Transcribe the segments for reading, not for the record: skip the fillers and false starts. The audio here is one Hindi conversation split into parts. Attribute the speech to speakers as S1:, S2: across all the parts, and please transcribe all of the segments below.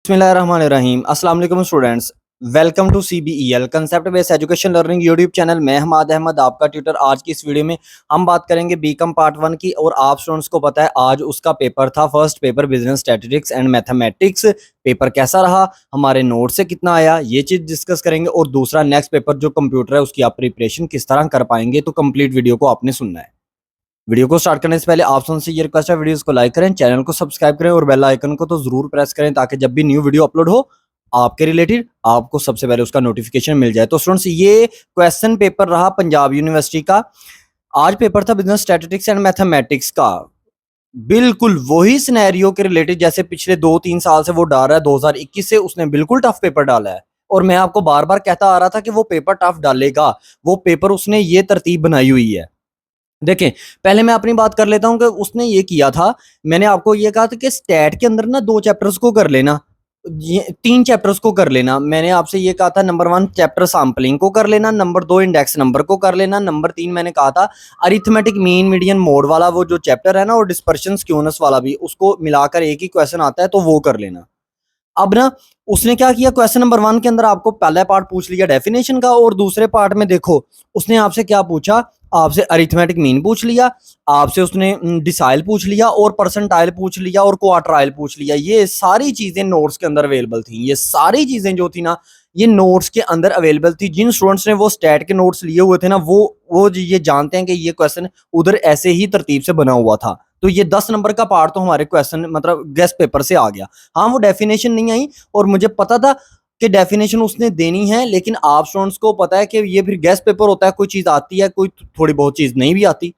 S1: बिस्मिल्लाहिर्रहमानिर्रहीम। अस्सलाम वालेकुम students, welcome to CBEL concept based education learning YouTube channel. मैं हमाद अहमद आपका ट्यूटर। आज की इस वीडियो में हम बात करेंगे बीकॉम पार्ट 1 की। और आप स्टूडेंट्स को पता है आज उसका पेपर था, first paper business statistics and mathematics. Paper कैसा रहा, हमारे नोट से कितना आया, ये चीज़ डिस्कस करेंगे। और दूसरा नेक्स्ट पेपर जो कंप्यूटर है उसकी आप प्रिपरेशन किस तरह कर पाएंगे। तो कंप्लीट वीडियो को आपने सुनना है। वीडियो को स्टार्ट करने से पहले आप सबसे ये रिक्वेस्ट है, वीडियोस को लाइक करें, चैनल को सब्सक्राइब करें और बेल आइकन को तो जरूर प्रेस करें ताकि जब भी न्यू वीडियो अपलोड हो आपके रिलेटेड आपको सबसे पहले उसका नोटिफिकेशन मिल जाए। तो स्टूडेंट्स, ये क्वेश्चन पेपर रहा पंजाब यूनिवर्सिटी का। आज पेपर था बिजनेस स्टैटिस्टिक्स एंड मैथमेटिक्स का। बिल्कुल वही सिनेरियो के रिलेटेड जैसे पिछले 2-3 साल से वो डाल रहा है। 2021 से उसने बिल्कुल टफ पेपर डाला है और मैं आपको बार बार कहता आ रहा था कि वो पेपर टफ डालेगा। वो पेपर उसने ये तरतीब बनाई हुई है। देखें, पहले मैं अपनी बात कर लेता हूं कि उसने ये किया था। मैंने आपको ये कहा था कि स्टैट के अंदर ना 2 चैप्टर्स को कर लेना, ये 3 चैप्टर्स को कर लेना। मैंने आपसे ये कहा था नंबर 1 चैप्टर सैंपलिंग को कर लेना, नंबर 2 इंडेक्स नंबर को कर लेना, नंबर 3 मैंने कहा था अरिथमेटिक मीन मीडियन मोड वाला वो जो चैप्टर है ना, और डिस्पर्शन स्क्यूनेस वाला भी, उसको मिलाकर एक ही क्वेश्चन आता है तो वो कर लेना। अब ना उसने क्या किया, क्वेश्चन नंबर 1 के अंदर आपको पहला पार्ट पूछ लिया डेफिनेशन का, और दूसरे पार्ट में देखो उसने आपसे क्या पूछा, आपसे अरिथमेटिक मीन पूछ लिया, आपसे उसने डिसाइल पूछ लिया और परसेंटाइल पूछ लिया और क्वार्टाइल पूछ लिया। ये सारी चीजें नोट्स के अंदर अवेलेबल थी। ये सारी चीजें जो थी ना, ये नोट्स के अंदर अवेलेबल थी। जिन स्टूडेंट्स ने वो स्टैट के नोट्स लिए हुए थे ना, वो ये जानते हैं कि ये क्वेश्चन उधर ऐसे ही तरतीब से बना हुआ था। तो ये 10 नंबर का पार्ट तो हमारे क्वेश्चन मतलब गेस्ट पेपर से आ गया। हाँ, वो डेफिनेशन नहीं आई और मुझे पता था कि डेफिनेशन उसने देनी है, लेकिन आप स्टूडेंट्स को पता है कि ये फिर गेस्ट पेपर होता है, कोई चीज आती है, कोई थोड़ी बहुत चीज नहीं भी आती।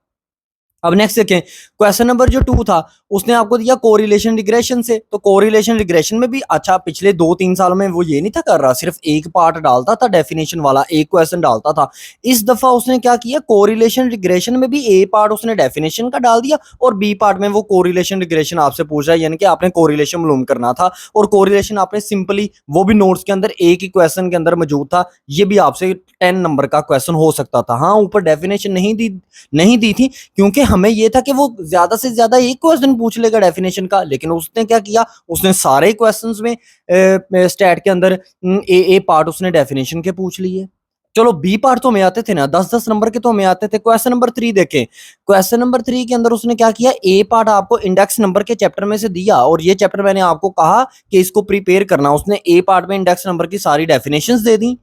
S1: अब नेक्स्ट देखें, क्वेश्चन नंबर जो 2 था उसने आपको दिया कोरिलेशन रिग्रेशन से। तो कोरिलेशन रिग्रेशन में भी अच्छा पिछले 2-3 सालों में वो ये नहीं था कर रहा, सिर्फ एक पार्ट डालता था डेफिनेशन वाला, एक क्वेश्चन डालता था। इस दफा उसने क्या किया, कोरिलेशन रिग्रेशन में भी ए पार्ट उसने डेफिनेशन का डाल दिया और बी पार्ट में वो कोरिलेशन रिग्रेशन आपसे पूछ रहा है, यानी कि आपने कोरिलेशन मालूम करना था। और कोरिलेशन आपने सिंपली वो भी नोट्स के अंदर एक ही क्वेश्चन के अंदर मौजूद था। ये भी आपसे 10 नंबर का क्वेश्चन हो सकता था। हाँ, ऊपर डेफिनेशन नहीं दी थी क्योंकि हमें ये था कि वो ज्यादा से ज्यादा एक क्वेश्चन पूछ लेगा डेफिनेशन का। लेकिन उसने क्या किया, उसने सारे क्वेश्चंस में स्टैट के अंदर ए पार्ट उसने डेफिनेशन के पूछ लिए। चलो बी पार्ट तो हमें आते थे ना, 10-10 नंबर के तो हमें आते थे। क्वेश्चन नंबर 3 देखें, क्वेश्चन नंबर 3 के अंदर उसने क्या किया, ए पार्ट आपको इंडेक्स नंबर के चैप्टर में से दिया और ये चैप्टर मैंने आपको कहा कि इसको प्रिपेयर करना। उसने ए पार्ट में इंडेक्स नंबर की सारी डेफिनेशंस दे दी।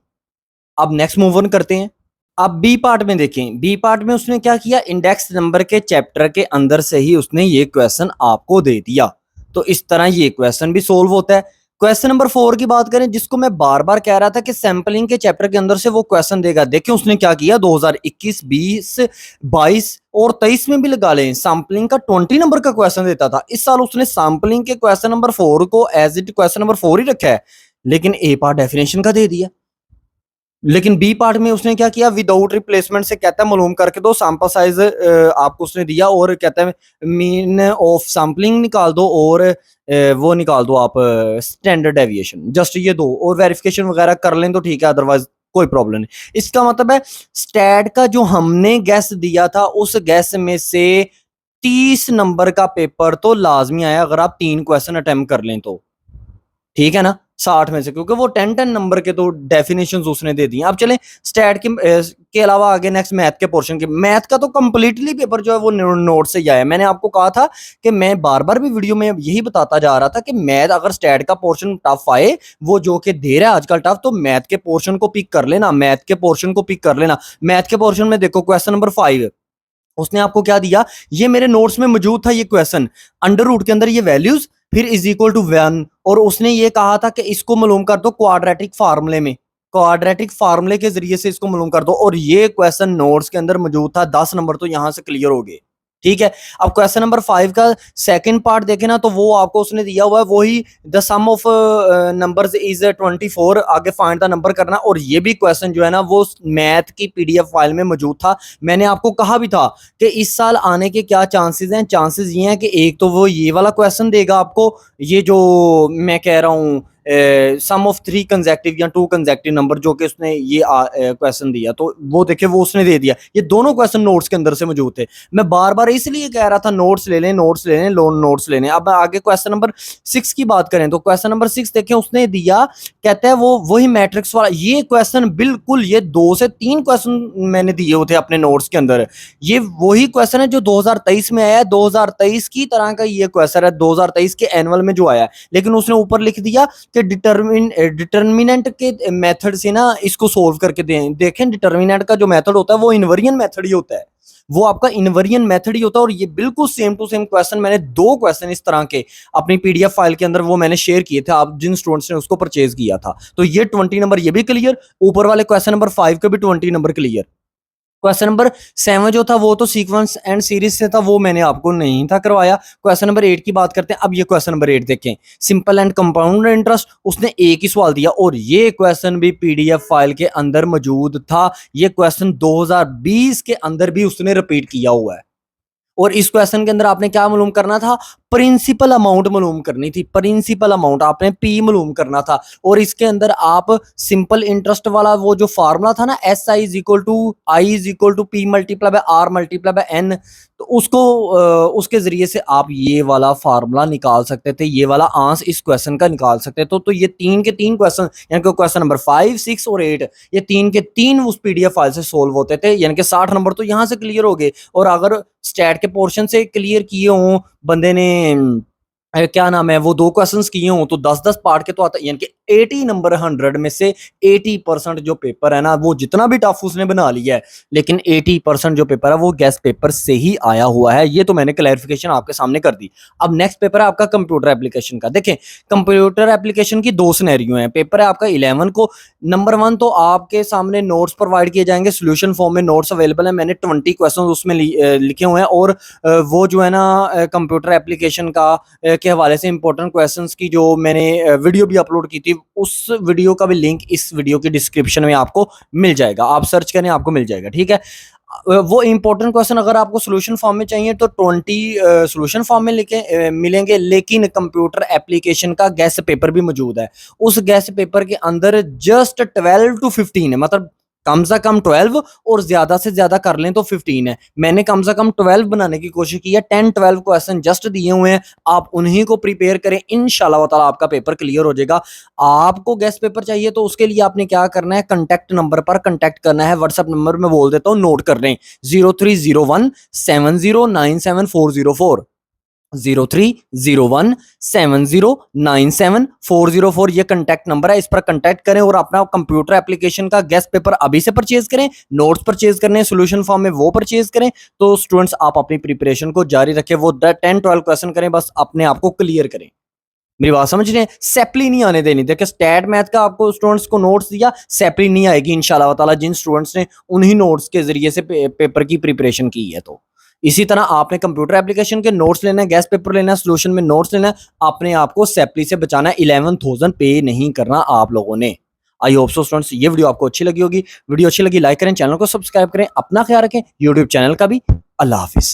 S1: अब नेक्स्ट मूव ऑन करते हैं। अब बी पार्ट में देखें, बी पार्ट में उसने क्या किया, इंडेक्स नंबर के चैप्टर के अंदर से ही उसने ये क्वेश्चन आपको दे दिया। तो इस तरह ये क्वेश्चन भी सोल्व होता है। क्वेश्चन नंबर 4 की बात करें, जिसको मैं बार बार कह रहा था कि सैंपलिंग के चैप्टर के अंदर से वो क्वेश्चन देगा। देखिए उसने क्या किया, 2021, 20, 22 और 23 में भी लगा लें, सैंपलिंग का 20 नंबर का क्वेश्चन देता था। इस साल उसने सैंपलिंग के क्वेश्चन नंबर 4 को एज इट क्वेश्चन नंबर 4 ही रखा है, लेकिन ए पार्ट डेफिनेशन का दे दिया। लेकिन बी पार्ट में उसने क्या किया, विदाउट रिप्लेसमेंट से कहता है मालूम करके दो, सैंपल साइज आपको उसने दिया और कहता है मीन ऑफ सैंपलिंग निकाल दो और वो निकाल दो आप स्टैंडर्ड डेविएशन, जस्ट ये दो, और वेरिफिकेशन वगैरह कर लें तो ठीक है, अदरवाइज कोई प्रॉब्लम नहीं। इसका मतलब है स्टैट का जो हमने गैस दिया था उस गैस में से 30 नंबर का पेपर तो लाजमी आया अगर आप 3 क्वेश्चन अटेम्प्ट कर लें तो, ठीक है ना, 60 में से, क्योंकि वो 10-10 नंबर के तो डेफिनेशंस उसने दे दी। अब चलें स्टैट के अलावा आगे नेक्स्ट मैथ के पोर्शन के। मैथ का तो कंप्लीटली पेपर जो है वो नोट से ही आया। मैंने आपको कहा था कि मैं बार बार भी वीडियो में यही बताता जा रहा था कि मैथ अगर स्टैट का पोर्शन टफ आए, वो जो कि दे रहा है आजकल टफ, तो मैथ के पोर्शन को पिक कर लेना, मैथ के पोर्शन को पिक कर लेना। मैथ के पोर्शन में देखो क्वेश्चन नंबर 5 उसने आपको क्या दिया, ये मेरे नोट्स में मौजूद था ये क्वेश्चन, अंडर रूट के अंदर ये वैल्यूज फिर इज इक्वल टू 1, और उसने ये कहा था कि इसको मालूम कर दो क्वाड्रेटिक फार्मूले में, क्वाड्रेटिक फार्मूले के जरिए से इसको मालूम कर दो। और ये क्वेश्चन नोट्स के अंदर मौजूद था, 10 नंबर तो यहां से क्लियर हो गए, ठीक है। अब क्वेश्चन नंबर 5 का सेकंड पार्ट देखें ना, तो वो आपको उसने दिया हुआ है वही the sum of numbers is 24, आगे फाइंड द नंबर करना। और ये भी क्वेश्चन जो है ना वो मैथ की पीडीएफ फाइल में मौजूद था। मैंने आपको कहा भी था कि इस साल आने के क्या चांसेस हैं। चांसेस ये हैं कि एक तो वो ये वाला क्वेश्चन देगा आपको, ये जो मैं कह रहा हूँ सम ऑफ 3 कंसेक्टिव या 2 कंसेक्टिव नंबर जो कि उसने ये क्वेश्चन दिया, तो वो देखिए वो उसने दे दिया। ये दोनों क्वेश्चन नोट्स के अंदर से मौजूद थे। मैं बार बार इसलिए कह रहा था नोट्स ले लें, नोट्स ले लें, लोन नोट्स ले लें। अब आगे क्वेश्चन नंबर 6 की बात करें तो क्वेश्चन नंबर 6 देखें उसने दिया, कहता है वो वही मैट्रिक्स वाला ये क्वेश्चन, बिल्कुल ये 2 से 3 क्वेश्चन मैंने दिए होते अपने नोट्स के अंदर। ये वही क्वेश्चन है जो 2023 में आया है, 2023 की तरह का ये क्वेश्चन है, 2023 के एनुअल में जो आया है। लेकिन उसने ऊपर लिख दिया कि डिटर्मिनेंट के मेथड से ना इसको सोल्व करके देखें। डिटर्मिनेंट का जो मेथड होता है वो इनवेरिएंट मेथड ही होता है, वो आपका इनवेरिएंट मेथड ही होता है। और ये बिल्कुल सेम टू सेम क्वेश्चन मैंने 2 क्वेश्चन इस तरह के अपनी पीडीएफ फाइल के अंदर वो मैंने शेयर किए थे, आप जिन स्टूडेंट्स ने उसको परचेज किया था। तो ये 20 नंबर ये भी क्लियर, ऊपर वाले क्वेश्चन नंबर 5 के भी 20 नंबर क्लियर। क्वेश्चन नंबर 7 जो था वो तो सीक्वेंस एंड सीरीज से था, वो मैंने आपको नहीं था करवाया। क्वेश्चन नंबर 8 की बात करते हैं। अब ये क्वेश्चन नंबर 8 देखें, सिंपल एंड कंपाउंड इंटरेस्ट, उसने एक ही सवाल दिया और ये क्वेश्चन भी पीडीएफ फाइल के अंदर मौजूद था। ये क्वेश्चन 2020 के अंदर भी उसने रिपीट किया हुआ है। और इस क्वेश्चन के अंदर आपने क्या मालूम करना था, प्रिंसिपल अमाउंट मालूम करनी थी। प्रिंसिपल अमाउंट आपने पी मालूम करना था। और इसके अंदर आप सिंपल इंटरेस्ट वाला वो जो फार्मूला था ना, S I is equal to I is equal to P multiply by R multiply by N, तो उसको उसके जरिए से आप ये वाला फार्मूला निकाल सकते थे, ये वाला आंसर इस क्वेश्चन का निकाल सकते थे। तो ये 3 के 3 क्वेश्चन, यानी कि क्वेश्चन नंबर 5, 6 और 8, ये 3 के 3 उस पीडीएफ फाइल से सोल्व होते थे, यानी कि 60 नंबर तो यहां से क्लियर हो गए। और अगर स्टैट के पोर्शन से क्लियर किए हों बंदे ने, क्या नाम है, वो 2 क्वेश्चंस किए हों तो 10-10 पार्ट के तो आता है, यानी कि 80 नंबर 100 में से 80% जो पेपर है ना, वो जितना भी टफ उसने बना लिया है, लेकिन 80% जो पेपर है वो गेस्ट पेपर से ही आया हुआ है। ये तो मैंने क्लैरिफिकेशन आपके सामने कर दी। अब नेक्स्ट पेपर है आपका कंप्यूटर एप्लीकेशन का। देखें, कंप्यूटर एप्लीकेशन की 2 सिनेरियो हैं। पेपर है आपका 11 को। नंबर 1 तो आपके सामने नोट्स प्रोवाइड किए जाएंगे, सोल्यूशन फॉर्म में नोट्स अवेलेबल है। मैंने 20 क्वेश्चन उसमें लिखे हुए हैं। और वो जो है ना कंप्यूटर एप्लीकेशन का के हवाले से इंपॉर्टेंट क्वेश्चंस की जो मैंने वीडियो भी अपलोड की थी, उस वीडियो का भी लिंक इस वीडियो की डिस्क्रिप्शन में आपको मिल जाएगा। आप सर्च करें, आपको मिल जाएगा, ठीक है। वो इंपॉर्टेंट क्वेश्चन अगर आपको सॉल्यूशन फॉर्म में चाहिए तो 20 सॉल्यूशन फॉर्म में लिखे मिलेंगे, लेकिन कंप्यूटर एप्लीकेशन का गेस्ट पेपर भी मौजूद है। उस गेस्ट पेपर के अंदर जस्ट 12 to 15 है, मतलब कम से कम 12 और ज्यादा से ज्यादा कर लें तो 15 है। मैंने कम से कम 12 बनाने की कोशिश की है। 10-12 क्वेश्चन जस्ट दिए हुए हैं, आप उन्हीं को प्रिपेयर करें, इंशाल्लाह ताला आपका पेपर क्लियर हो जाएगा। आपको गेस्ट पेपर चाहिए तो उसके लिए आपने क्या करना है, कांटेक्ट नंबर पर कांटेक्ट करना है। व्हाट्सएप नंबर में बोल देता हूं, नोट कर लें, 030170970404, 030170970404, ये कांटेक्ट नंबर है। इस पर कांटेक्ट करें और अपना कंप्यूटर एप्लीकेशन का गेस्ट पेपर अभी से परचेज करें। नोट्स परचेज करने हैं सोल्यूशन फॉर्म में, वो परचेज करें। तो स्टूडेंट्स आप अपनी प्रिपरेशन को जारी रखें, वो 10-12 क्वेश्चन करें, बस अपने आप को क्लियर करें। मेरी बात समझ रहे हैं, सेपली नहीं आने देनी। देखिए, स्टैट मैथ का आपको स्टूडेंट्स को नोट्स दिया, सेपली नहीं आएगी इंशाल्लाह ताला, जिन स्टूडेंट्स ने उन्हीं नोट्स के जरिए से पेपर की प्रिपरेशन की है। तो इसी तरह आपने कंप्यूटर एप्लीकेशन के नोट्स लेना है, गेस्ट पेपर लेना है, सॉल्यूशन में नोट्स लेना है, अपने आप को सेपली से बचाना है। 11,000 पे नहीं करना आप लोगों ने। आई होप सो स्टूडेंट्स ये वीडियो आपको अच्छी लगी होगी। वीडियो अच्छी लगी लाइक करें, चैनल को सब्सक्राइब करें, अपना ख्याल रखें, यूट्यूब चैनल का भी। अल्लाह हाफिज।